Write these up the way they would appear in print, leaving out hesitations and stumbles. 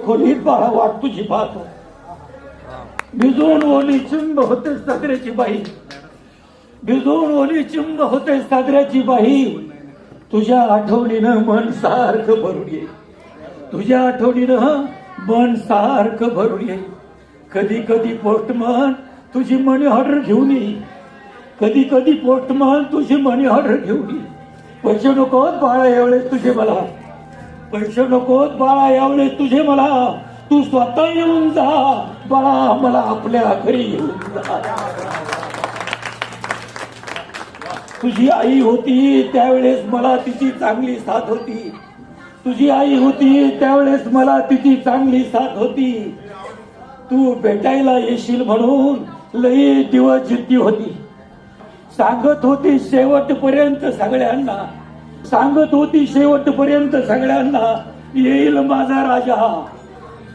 खोलीत बाळा वाट तुझी पाहतो. भिजून ओली चिंब होते सागऱ्याची बाई, भिजून ओली चिंब होते सागऱ्याची बाई. तुझ्या आठवणीनं मन सारखं भरून येईल, तुझ्या आठवणीनं मन सारखं भरून येईल. कधी कधी पोस्टमन तुझी मनी ऑर्डर घेऊन येईल, कधी कधी पोस्टमन तुझी मनी ऑर्डर घेऊन येईल. पैसे नकोत बाळा एवढेच तुझे मला, पैसे नकोत बाळा एवढेच तुझे मला. तू स्वतः येऊन जा बाळा, मला आपल्या घरी येऊन जा. तुझी आई होती त्यावेळेस मला तिची चांगली साथ होती, तुझी आई होती त्यावेळेस मला तिची चांगली साथ होती. तू भेटायला येशील म्हणून लई दिवस जिद्दी होती. सांगत होती शेवटपर्यंत सगळ्यांना, सांगत होती शेवटपर्यंत सगळ्यांना, येईल माझा राजा.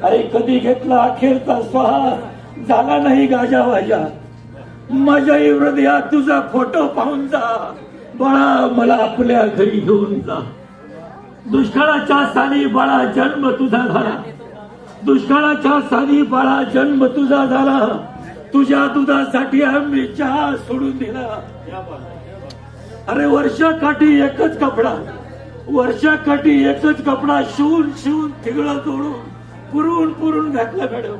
अरे कधी घेतला अखेरचा श्वास, झाला नाही गाजावाजा. माझ्या हृदयात तुझा फोटो पाहून जा बाळा, मला आपल्या घरी घेऊन जा. दुष्काळाच्या साली बाळा जन्म तुझा झाला, दुष्काळाच्या साली बाळा जन्म तुझा झाला. तुझ्या दुधासाठी आम्ही चहा सोडून दिला. अरे वर्षाकाठी एकच कपडा, वर्षाकाठी एकच कपडा शिवून शिवून तिगळं तोडून पुरून पुरून घातला मॅडम.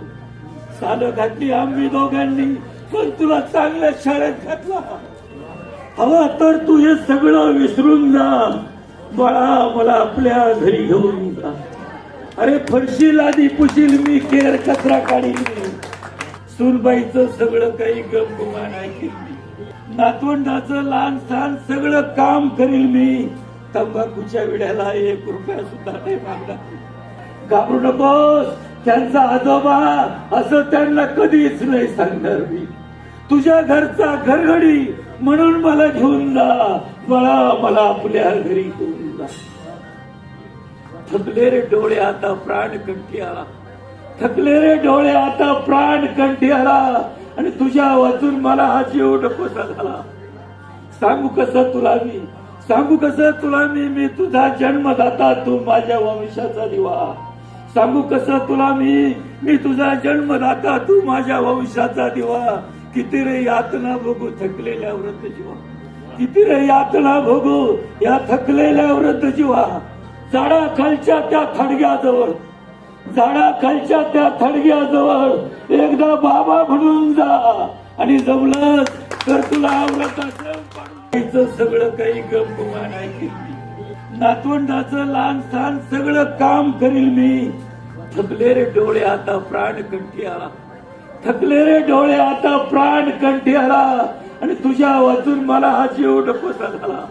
सालं घातली आम्ही दोघांनी, पण तुला चांगल्या शाळेत घातला. हवा तर तू हे सगळं विसरून जा बाळा, मला आपल्या घरी घेऊन जा. अरे फरशी लादी पुशील मी, केर कचरा काढील मी, सुनबाईचं सगळं काही गमगुमान ऐकेल मी, नातवंडाचं लहान सहान सगळं काम करील मी. तंबाखूच्या विड्याला 1 रुपया सुद्धा नाही मागणार. घाबरू नकोस, त्यांचा आजोबा असं त्यांना कधीच नाही सांगणार मी. तुझ्या घरचा घरघडी म्हणून मला घेऊन जा बाळा, मला आपल्या घरी घेऊन जा. थकले रे डोळे आता प्राण कंठी आला, थकले रे डोळे आता प्राण कंठी आला. आणि तुझ्या वाचून मला हा जीव नकोसा झाला. सांगू कसं तुला मी, सांगू कसं तुला मी तुझा जन्मदाता, तू माझ्या वंशाचा दिवा. सांगू कसं तुला मी तुझा जन्मदाता, तू माझ्या वंशाचा दिवा. किती रे यातना भोगू थकलेल्या वृद्ध जीवा, किती रे यातना भोगू या थकलेल्या वृद्ध जीवा. झाडा खालच्या त्या थडग्याजवळ, झाडा खालच्या त्या थडग्याजवळ एकदा बाबा म्हणून जा. आणि जमलं तर तुला व्रताचं सगळं काही गमगुमान ऐकेल मी, नातवंडाचं लहान सहान सगळं काम करील मी. थकले रे डोळे आता प्राण कंठी आला, थकले रे डोळे आता प्राण कंठी आला. आणि तुझ्या वाचून मला हा जीव नकोसा झाला.